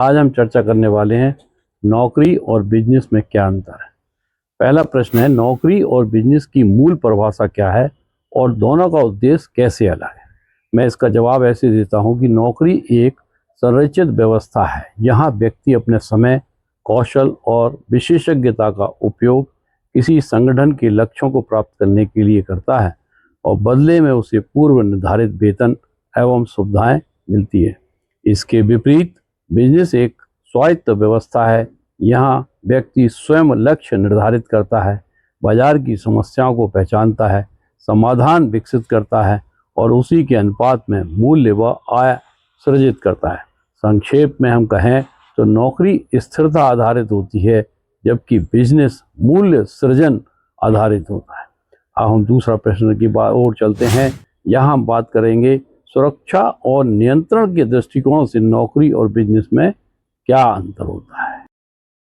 आज हम चर्चा करने वाले हैं नौकरी और बिजनेस में क्या अंतर है। पहला प्रश्न है, नौकरी और बिजनेस की मूल परिभाषा क्या है और दोनों का उद्देश्य कैसे अलग है। मैं इसका जवाब ऐसे देता हूं कि नौकरी एक संरचित व्यवस्था है। यहाँ व्यक्ति अपने समय, कौशल और विशेषज्ञता का उपयोग किसी संगठन के लक्ष्यों को प्राप्त करने के लिए करता है और बदले में उसे पूर्व निर्धारित वेतन एवं सुविधाएं मिलती है। इसके विपरीत बिजनेस एक स्वायत्त व्यवस्था है। यहाँ व्यक्ति स्वयं लक्ष्य निर्धारित करता है, बाजार की समस्याओं को पहचानता है, समाधान विकसित करता है और उसी के अनुपात में मूल्य व आय सृजित करता है। संक्षेप में हम कहें तो नौकरी स्थिरता आधारित होती है जबकि बिजनेस मूल्य सृजन आधारित होता है। अब हम दूसरा प्रश्न की बात और चलते हैं। यहाँ हम बात करेंगे सुरक्षा और नियंत्रण के दृष्टिकोण से नौकरी और बिजनेस में क्या अंतर होता है।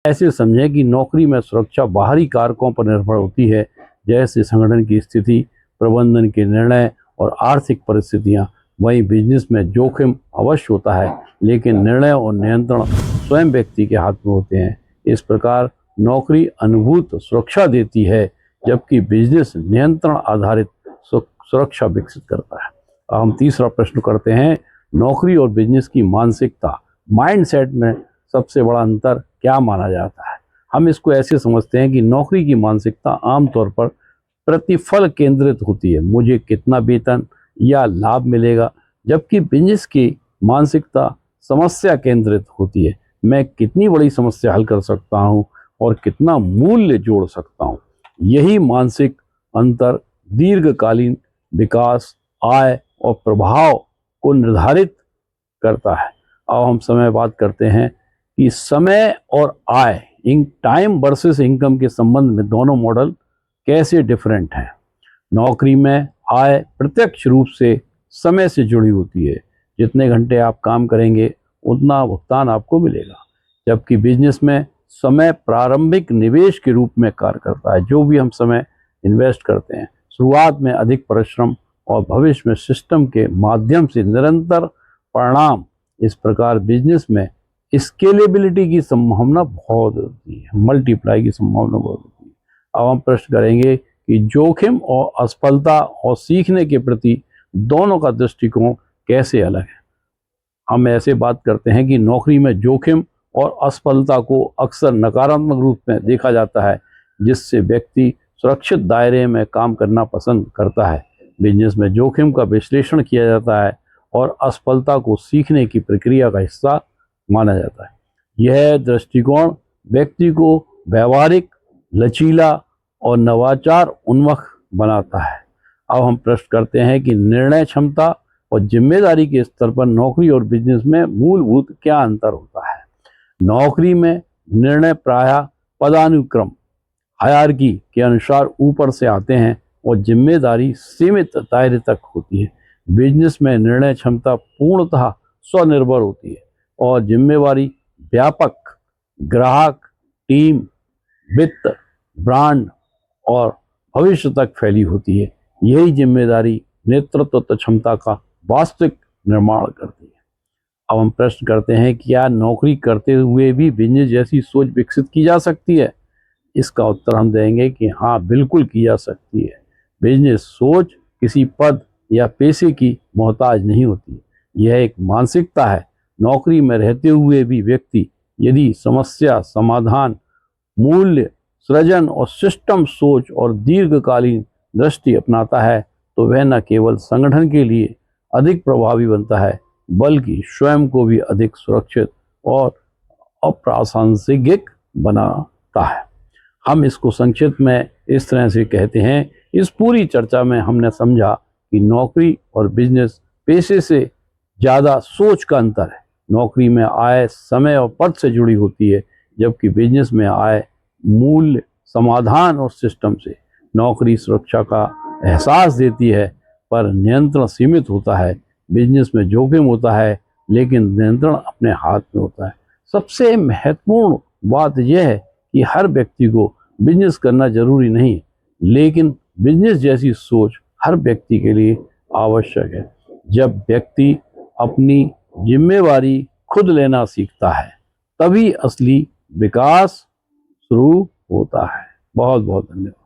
ऐसे समझें कि नौकरी में सुरक्षा बाहरी कारकों पर निर्भर होती है, जैसे संगठन की स्थिति, प्रबंधन के निर्णय और आर्थिक परिस्थितियां। वहीं बिजनेस में जोखिम अवश्य होता है, लेकिन निर्णय और नियंत्रण स्वयं व्यक्ति के हाथ में होते हैं। इस प्रकार नौकरी अनुभूत सुरक्षा देती है जबकि बिजनेस नियंत्रण आधारित सुरक्षा विकसित करता है। हम तीसरा प्रश्न करते हैं, नौकरी और बिजनेस की मानसिकता, माइंडसेट में सबसे बड़ा अंतर क्या माना जाता है। हम इसको ऐसे समझते हैं कि नौकरी की मानसिकता आमतौर पर प्रतिफल केंद्रित होती है, मुझे कितना वेतन या लाभ मिलेगा, जबकि बिजनेस की मानसिकता समस्या केंद्रित होती है, मैं कितनी बड़ी समस्या हल कर सकता हूँ और कितना मूल्य जोड़ सकता हूँ। यही मानसिक अंतर दीर्घकालीन विकास, आय और प्रभाव को निर्धारित करता है। अब हम समय बात करते हैं कि समय और आय, इन टाइम वर्सेस इनकम के संबंध में दोनों मॉडल कैसे डिफरेंट हैं। नौकरी में आय प्रत्यक्ष रूप से समय से जुड़ी होती है, जितने घंटे आप काम करेंगे उतना भुगतान आपको मिलेगा, जबकि बिजनेस में समय प्रारंभिक निवेश के रूप में कार्य करता है। जो भी हम समय इन्वेस्ट करते हैं, शुरुआत में अधिक परिश्रम और भविष्य में सिस्टम के माध्यम से निरंतर परिणाम। इस प्रकार बिजनेस में स्केलेबिलिटी की संभावना बहुत होती है, मल्टीप्लाई की संभावना बहुत होती है। अब हम प्रश्न करेंगे कि जोखिम और असफलता और सीखने के प्रति दोनों का दृष्टिकोण कैसे अलग है। हम ऐसे बात करते हैं कि नौकरी में जोखिम और असफलता को अक्सर नकारात्मक रूप में देखा जाता है, जिससे व्यक्ति सुरक्षित दायरे में काम करना पसंद करता है। बिजनेस में जोखिम का विश्लेषण किया जाता है और असफलता को सीखने की प्रक्रिया का हिस्सा माना जाता है। यह दृष्टिकोण व्यक्ति को व्यवहारिक, लचीला और नवाचार उन्मुख बनाता है। अब हम प्रश्न करते हैं कि निर्णय क्षमता और जिम्मेदारी के स्तर पर नौकरी और बिजनेस में मूलभूत क्या अंतर होता है। नौकरी में निर्णय प्रायः पदानुक्रम, हायरार्की के अनुसार ऊपर से आते हैं और जिम्मेदारी सीमित दायरे तक होती है। बिजनेस में निर्णय क्षमता पूर्णतः स्वनिर्भर होती है और जिम्मेवारी व्यापक, ग्राहक, टीम, वित्त, ब्रांड और भविष्य तक फैली होती है। यही जिम्मेदारी नेतृत्व क्षमता का वास्तविक निर्माण करती है। अब हम प्रश्न करते हैं कि क्या नौकरी करते हुए भी बिजनेस जैसी सोच विकसित की जा सकती है। इसका उत्तर हम देंगे कि हाँ, बिल्कुल की जा सकती है। बिजनेस सोच किसी पद या पेशे की मोहताज नहीं होती, यह एक मानसिकता है। नौकरी में रहते हुए भी व्यक्ति यदि समस्या समाधान, मूल्य सृजन और सिस्टम सोच और दीर्घकालीन दृष्टि अपनाता है, तो वह न केवल संगठन के लिए अधिक प्रभावी बनता है, बल्कि स्वयं को भी अधिक सुरक्षित और अप्रासंगिक बनाता है। हम इसको संक्षिप्त में इस तरह से कहते हैं। इस पूरी चर्चा में हमने समझा कि नौकरी और बिजनेस पेशे से ज़्यादा सोच का अंतर है। नौकरी में आय समय और पद से जुड़ी होती है, जबकि बिजनेस में आय मूल्य, समाधान और सिस्टम से। नौकरी सुरक्षा का एहसास देती है पर नियंत्रण सीमित होता है। बिजनेस में जोखिम होता है लेकिन नियंत्रण अपने हाथ में होता है। सबसे महत्वपूर्ण बात यह है कि हर व्यक्ति को बिजनेस करना जरूरी नहीं, लेकिन बिजनेस जैसी सोच हर व्यक्ति के लिए आवश्यक है। जब व्यक्ति अपनी जिम्मेवारी खुद लेना सीखता है तभी असली विकास शुरू होता है। बहुत बहुत धन्यवाद।